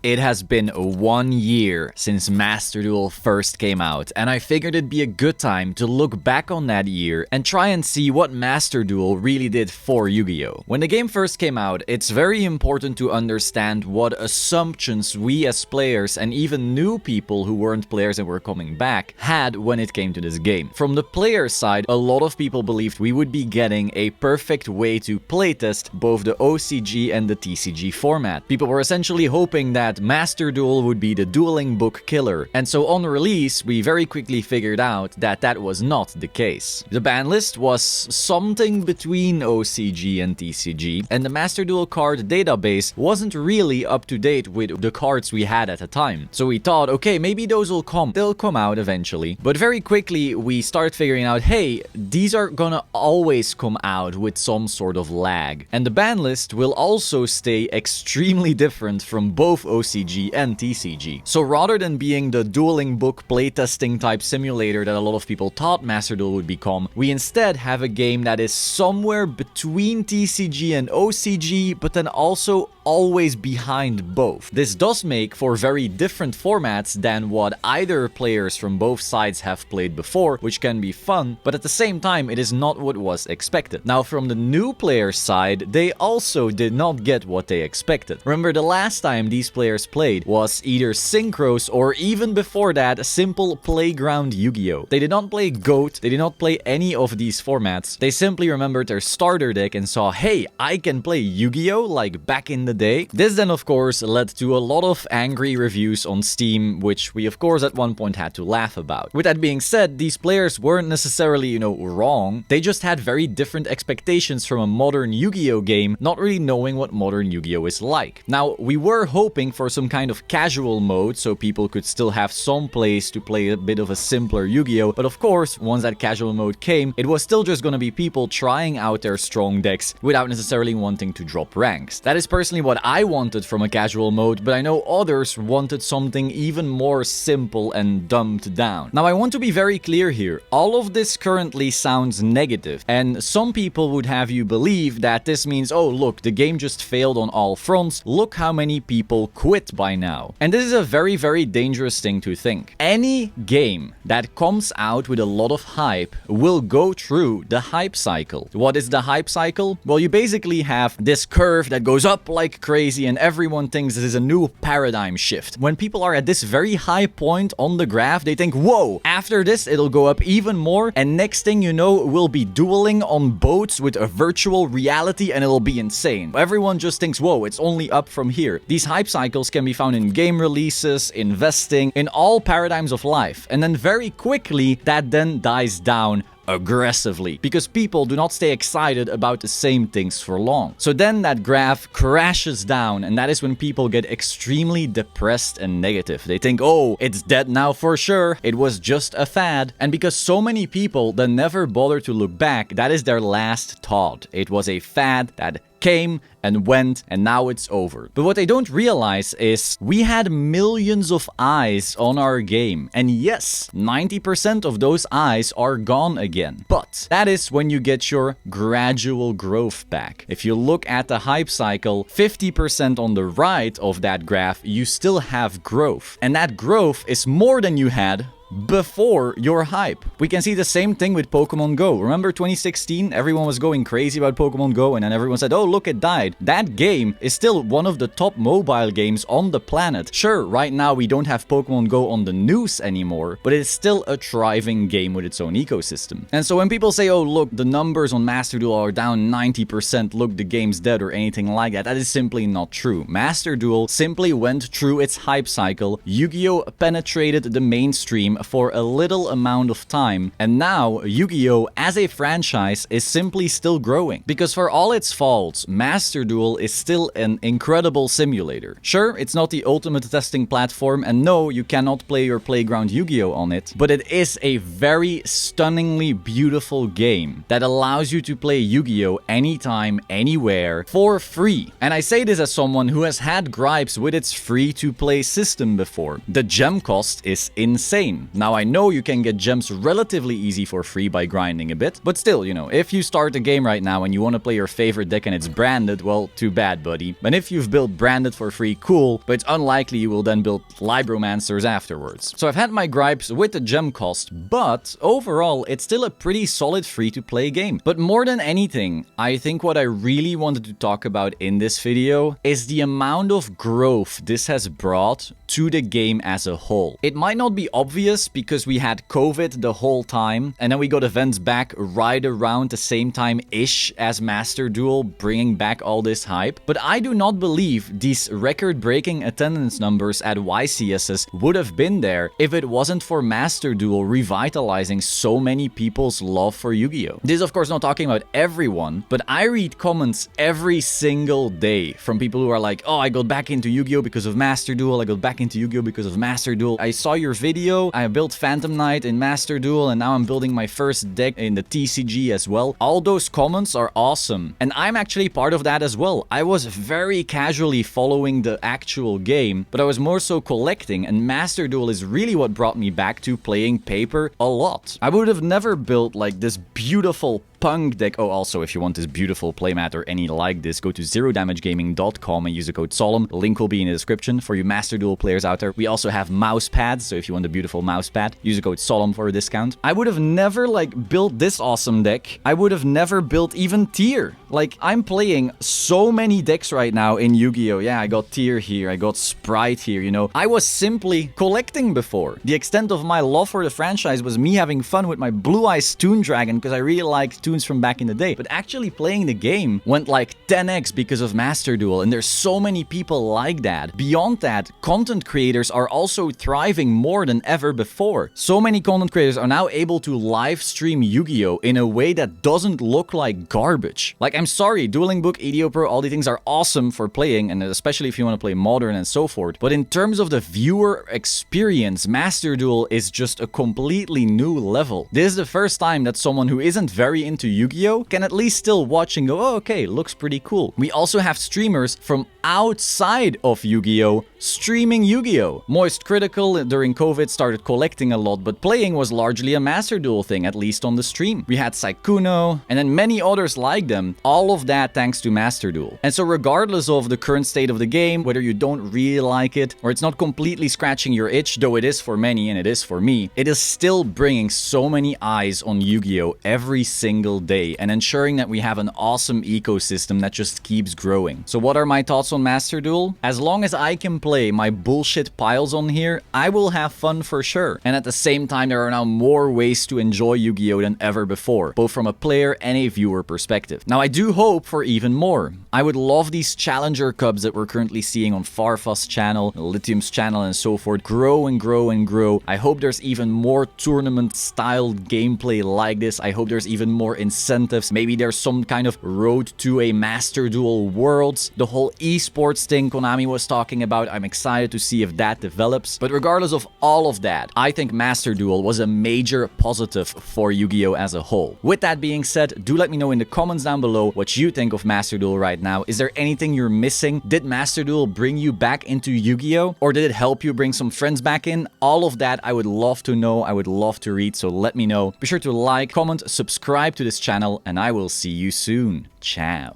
It has been 1 year since Master Duel first came out, and I figured it'd be a good time to look back on that year and try and see what Master Duel really did for Yu-Gi-Oh! When the game first came out, it's very important to understand what assumptions we as players and even new people who weren't players and were coming back had when it came to this game. From the player side, a lot of people believed we would be getting a perfect way to playtest both the OCG and the TCG format. People were essentially hoping that Master Duel would be the dueling book killer, and so on release we very quickly figured out that that was not the case. The ban list was something between OCG and TCG, and the Master Duel card database wasn't really up to date with the cards we had at the time. So we thought, okay, maybe those will come. They'll come out eventually. But very quickly we start figuring out, hey, these are gonna always come out with some sort of lag. And the ban list will also stay extremely different from both OCG and TCG. So rather than being the dueling book playtesting type simulator that a lot of people thought Master Duel would become, we instead have a game that is somewhere between TCG and OCG, but then also always behind both. This does make for very different formats than what either players from both sides have played before, which can be fun, but at the same time it is not what was expected. Now from the new player side, they also did not get what they expected. Remember, the last time these players played was either Synchros or even before that a simple playground Yu-Gi-Oh! They did not play GOAT, they did not play any of these formats. They simply remembered their starter deck and saw, hey, I can play Yu-Gi-Oh! Like back in the day. This then of course led to a lot of angry reviews on Steam, which we of course at one point had to laugh about. With that being said, these players weren't necessarily, wrong. They just had very different expectations from a modern Yu-Gi-Oh! Game, not really knowing what modern Yu-Gi-Oh! Is like. Now, we were hoping for some kind of casual mode so people could still have some place to play a bit of a simpler Yu-Gi-Oh! But of course, once that casual mode came, it was still just gonna be people trying out their strong decks without necessarily wanting to drop ranks. That is personally what I wanted from a casual mode, but I know others wanted something even more simple and dumbed down. Now, I want to be very clear here. All of this currently sounds negative, and some people would have you believe that this means, oh look, the game just failed on all fronts, look how many people quit by now. And this is a very, very dangerous thing to think. Any game that comes out with a lot of hype will go through the hype cycle. What is the hype cycle? Well, you basically have this curve that goes up like crazy and everyone thinks this is a new paradigm shift. When people are at this very high point on the graph, they think, whoa, after this it'll go up even more, and next thing you know, we'll be dueling on boats with a virtual reality and it'll be insane. Everyone just thinks, whoa, it's only up from here. These hype cycles can be found in game releases, investing, in all paradigms of life. And then very quickly, that then dies down aggressively, because people do not stay excited about the same things for long. So then that graph crashes down, and that is when people get extremely depressed and negative. They think, oh, it's dead now for sure, it was just a fad. And because so many people then never bother to look back, that is their last thought. It was a fad that came and went, and now it's over. But what they don't realize is we had millions of eyes on our game, and yes, 90% of those eyes are gone again. But that is when you get your gradual growth back. If you look at the hype cycle, 50% on the right of that graph, you still have growth, and that growth is more than you had before your hype. We can see the same thing with Pokemon Go. Remember 2016? Everyone was going crazy about Pokemon Go, and then everyone said, oh look, it died. That game is still one of the top mobile games on the planet. Sure, right now we don't have Pokemon Go on the news anymore, but it's still a thriving game with its own ecosystem. And so when people say, oh look, the numbers on Master Duel are down 90%, look, the game's dead or anything like that, that is simply not true. Master Duel simply went through its hype cycle. Yu-Gi-Oh! Penetrated the mainstream for a little amount of time, and now Yu-Gi-Oh! As a franchise is simply still growing. Because for all its faults, Master Duel is still an incredible simulator. Sure, it's not the ultimate testing platform, and no, you cannot play your playground Yu-Gi-Oh! On it, but it is a very stunningly beautiful game that allows you to play Yu-Gi-Oh! Anytime, anywhere, for free. And I say this as someone who has had gripes with its free-to-play system before. The gem cost is insane. Now I know you can get gems relatively easy for free by grinding a bit, but still, you know, if you start the game right now and you want to play your favorite deck and it's branded, well, too bad, buddy. And if you've built branded for free, cool, but it's unlikely you will then build Libromancers afterwards. So I've had my gripes with the gem cost, but overall, it's still a pretty solid free-to-play game. But more than anything, I think what I really wanted to talk about in this video is the amount of growth this has brought to the game as a whole. It might not be obvious because we had COVID the whole time, and then we got events back right around the same time-ish as Master Duel, bringing back all this hype. But I do not believe these record-breaking attendance numbers at YCSs would have been there if it wasn't for Master Duel revitalizing so many people's love for Yu-Gi-Oh! This is of course not talking about everyone, but I read comments every single day from people who are like, oh, I got back into Yu-Gi-Oh! Because of Master Duel, I got back into Yu-Gi-Oh! Because of Master Duel. I saw your video, I built Phantom Knight in Master Duel, and now I'm building my first deck in the TCG as well. All those comments are awesome, and I'm actually part of that as well. I was very casually following the actual game, but I was more so collecting, and Master Duel is really what brought me back to playing paper a lot. I would have never built like this beautiful punk deck. Oh, also, if you want this beautiful playmat or any like this, go to zerodamagegaming.com and use the code Solemn. The link will be in the description for you Master Duel players out there. We also have mouse pads, so if you want a beautiful mouse pad, use the code Solemn for a discount. I would have never like built this awesome deck. I would have never built even Tier. Like, I'm playing so many decks right now in Yu-Gi-Oh! Yeah, I got Tier here, I got Sprite here, you know. I was simply collecting before. The extent of my love for the franchise was me having fun with my Blue Eyes Toon Dragon because I really liked Toons from back in the day. But actually playing the game went like 10x because of Master Duel, and there's so many people like that. Beyond that, content creators are also thriving more than ever before. So many content creators are now able to live stream Yu-Gi-Oh! In a way that doesn't look like garbage. Like, I'm sorry, Dueling Book, EDO Pro, all these things are awesome for playing, and especially if you want to play Modern and so forth. But in terms of the viewer experience, Master Duel is just a completely new level. This is the first time that someone who isn't very into Yu-Gi-Oh! Can at least still watch and go, oh, okay, looks pretty cool. We also have streamers from outside of Yu-Gi-Oh! Streaming Yu-Gi-Oh! Moist Critical during COVID started collecting a lot, but playing was largely a Master Duel thing, at least on the stream. We had Saikuno, and then many others like them. All of that thanks to Master Duel. And so regardless of the current state of the game, whether you don't really like it, or it's not completely scratching your itch, though it is for many and it is for me, it is still bringing so many eyes on Yu-Gi-Oh! Every single day, and ensuring that we have an awesome ecosystem that just keeps growing. So what are my thoughts on Master Duel? As long as I can play my bullshit piles on here, I will have fun for sure. And at the same time, there are now more ways to enjoy Yu-Gi-Oh! Than ever before, both from a player and a viewer perspective. Now, I do hope for even more. I would love these Challenger Cups that we're currently seeing on Farfus channel, Lithium's channel, and so forth, grow and grow and grow. I hope there's even more tournament-styled gameplay like this. I hope there's even more incentives. Maybe there's some kind of road to a Master Duel Worlds. The whole esports thing Konami was talking about, I'm excited to see if that develops. But regardless of all of that, I think Master Duel was a major positive for Yu-Gi-Oh! As a whole. With that being said, do let me know in the comments down below what you think of Master Duel right now. Is there anything you're missing? Did Master Duel bring you back into Yu-Gi-Oh! Or did it help you bring some friends back in? All of that I would love to know, I would love to read, so let me know. Be sure to like, comment, subscribe to this channel, and I will see you soon. Ciao.